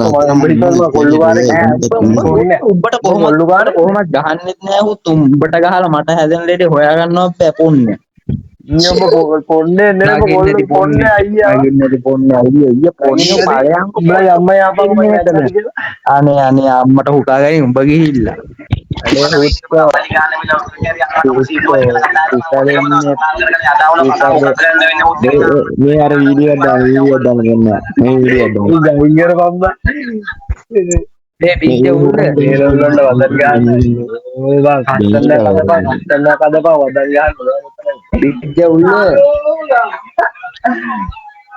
කොල්ලු ගානේ උඹට කොහොමද ගහන්නෙත් නෑ උඹට ගහලා මට හැදෙන ලේටි හොයා ගන්නවත් බෑ පොන්නේ. ඉන්නම්ම පොන්නේ නෙමෙයි කොල්ලු පොන්නේ අයියා. නගින්නේදී පොන්නේ අයියා පොන්නේ පාලයන් උඹලා අම්මා යාපන් මම නැද්ද කියලා. අනේ අම්මට හුකා ගනින් උඹ ගිහිල්ලා. අනේ හුස්ස මේ අර වීඩියෝ එකක් දාන්න ගන්න මේ වීඩියෝ එකක් දාන්න ඉංගර බම්බා මේ බීජ උල්ල ඒරොල්ලන්ට වදන් ගන්න ඔය බා කත්තල්ල කදපා වදන් ගන්න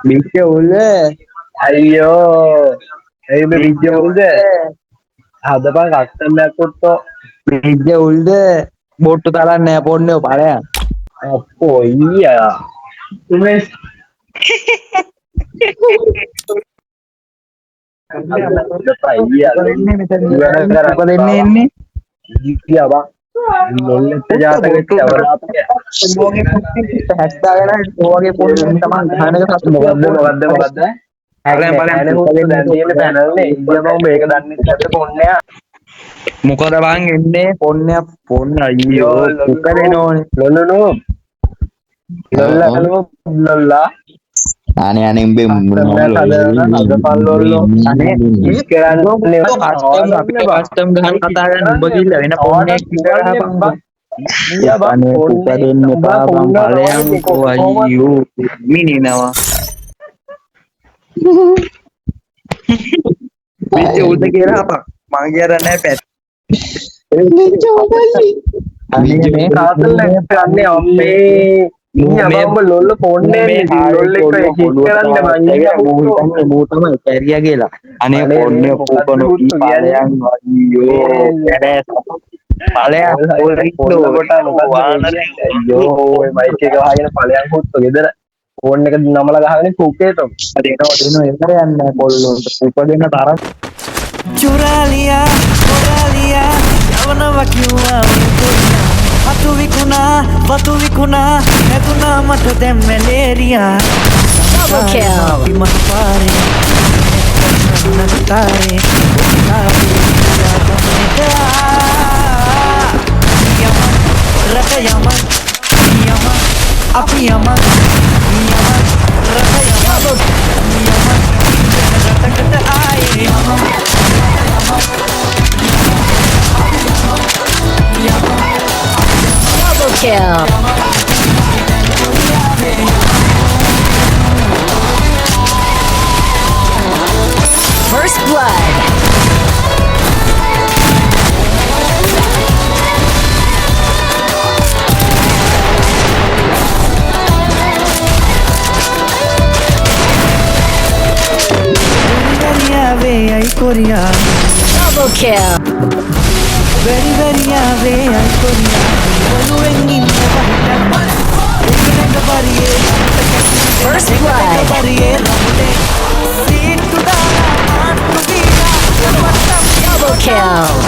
බීජ උල්ල අයියෝ එයි මේ බීජ උල්ද හදපන් කත්තල්ලක් කොට්ටෝ බීජ උල්ද බොට්ටු තරන්නේ නෑ පොන්නේ බලයන් අප්පෝ ඊයා තුමේ එන්නේ ඉතියා ලොල්ලට ජාතකෙට අවලාපය හැස්දාගෙන ඔයගේ පොඩ්ඩක් තමයි ගහනක සතු මොකද්ද හැරෙන් බලන්න දැන් තියෙන පැනල් නේ ඉතියා මම මේක දන්නේ නැද්ද පොන්නේ මොකද බං එන්නේ පොන්න අයියෝ උකරේනෝනේ ලොල්ලනෝ ලොල්ලා අනේ උඹේ කස්ටම් ගහන්න කතා කරන උඹ ගිහිල්ලා වෙන පොන්නේ අයියෝ මිනිනවා බීජ උල්ද කියලා අපක් මං කියර නැහැ පැත් අනේ කාතල් නැන්නේ අම්මේ ඉන්න ලොල්ල පොන්නේ ලොල්ල එක කරන්න මං මූ තමයි කැරියා කියලා අනේ පොන්නේ පොපන පාලයන් අයියෝ පාලයන් අයියෝ මයික් එක වහගෙන ඵලයන් හුත්තු ගෙදර ෆෝන් එක නමලා ගහගෙන කුකේතෝ දෙනවා එතර යන්නේ කොල්ලෝ උපදින තරම් चुरा लिया යවනවා කිව්වා වතු විකුණා නැතුණා මට දැන් මැලේරියා double kill මට පාරේ නස්තාරේ රට යමන් අපි යමන් රට යමන් රටකට ආයේ double kill. First blood. Double kill. Very ave ay korea boluwen inna first blood double kill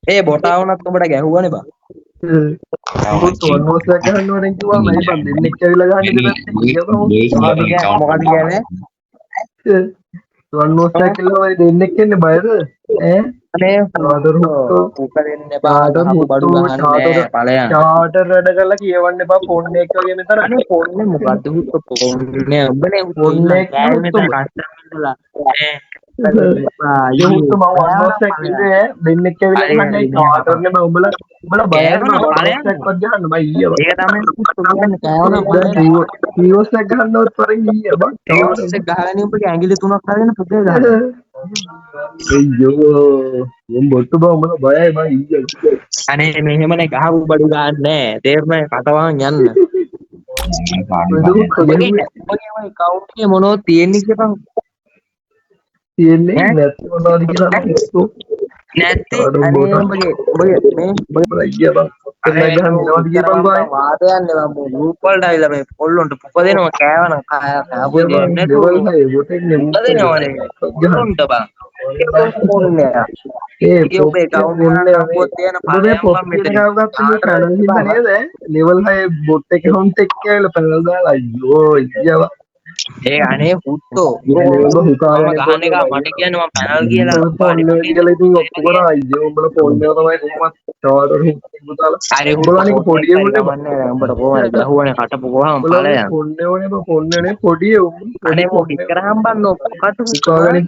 ඒ බොටාවනත් ඔබට ගැහුවනේ බා මොකද කියන්නේ දෙන්නෙක් කියන්නේ බයද අනේ උකරෙන්න බාට බඩු ගන්න ඵලයන් චාටර් වැඩ කරලා කියවන්න එපා ෆෝන් එක වගේ මෙතන අනේ ෆෝන් එක මොකද්ද ෆෝන්නේ උඹනේ ෆෝන් එක කස්ටමර්ලා යුත් මම වන්වොට්ස්ඇප් ඉන්නේ දෙන්නෙක් ඇවිල්ලා ගහන්නේ චාටර්නේ මම උඹලා බලන්න වන්වොට්ස්ඇප් වත් ගහන්න මම ඊයේ ඒක තමයි කෑවන ඊවොස් එක ගන්නවත් තරම් ඊයේ බං ඊවොස් එක ගහලානේ උඹගේ ඇඟිලි තුනක් හරින පුතේ ගහන්න අයියෝ මම බොට්ටු බා උඹලා බයයි මම ඊයේ අනේ මෙහෙමනේ ගහපු බඩු ගන්න නෑ තේරුණා කටවහන් යන්න ඔබගේ කවුන්ට් එකේ මොනවද තියෙන්නේ කියපන් තියෙන්නේ නැත්නම් මොනවද කියලා හිතුවා. නැත්තේ අර අනේ උඹට උඹගේ මේ උඹලා අයියා බං එතන ගහන්න මොනවද කියලා බං වාදයන්නේ මම ගෲප් වලට ආවිලා මේ පොල්ලොන්ට පුපදෙනවා කෑවනම් කාපු දෙන්නේ නැතුව ලෙවල් 6 බොටෙක් නේ පුපදෙනවනේ පොල්ලොන්ට බං ඒක මොන්නේ ඒ ඔබේ account එක ගම්පොත් තියෙන ඔබේ පොස්ට් එක ගාවගත්ත මේ channel එක නේද level 6 bot account එක කියලා පැනල් දාලා අයියෝ අයියා ඒ අනේ පුත්තෝ level මම ගහන එක මට කියන්නේ මම පැනල් කියලා පාඩි කියලා ඉතින් ඔක්කොම කරා අයියෝ උඹලා ෆෝන් එක තමයි කොහොමද charter හිටුතාලා හරි උඹලානික පොඩි උඹට මන්නේ උඹට කොහමද ගහුවනේ කටපු කොහම ඵලයන් ෆෝන් එකනේ පොඩි අනේ මොක ඉස්සරහම් බන්නෝ කට උකාගෙන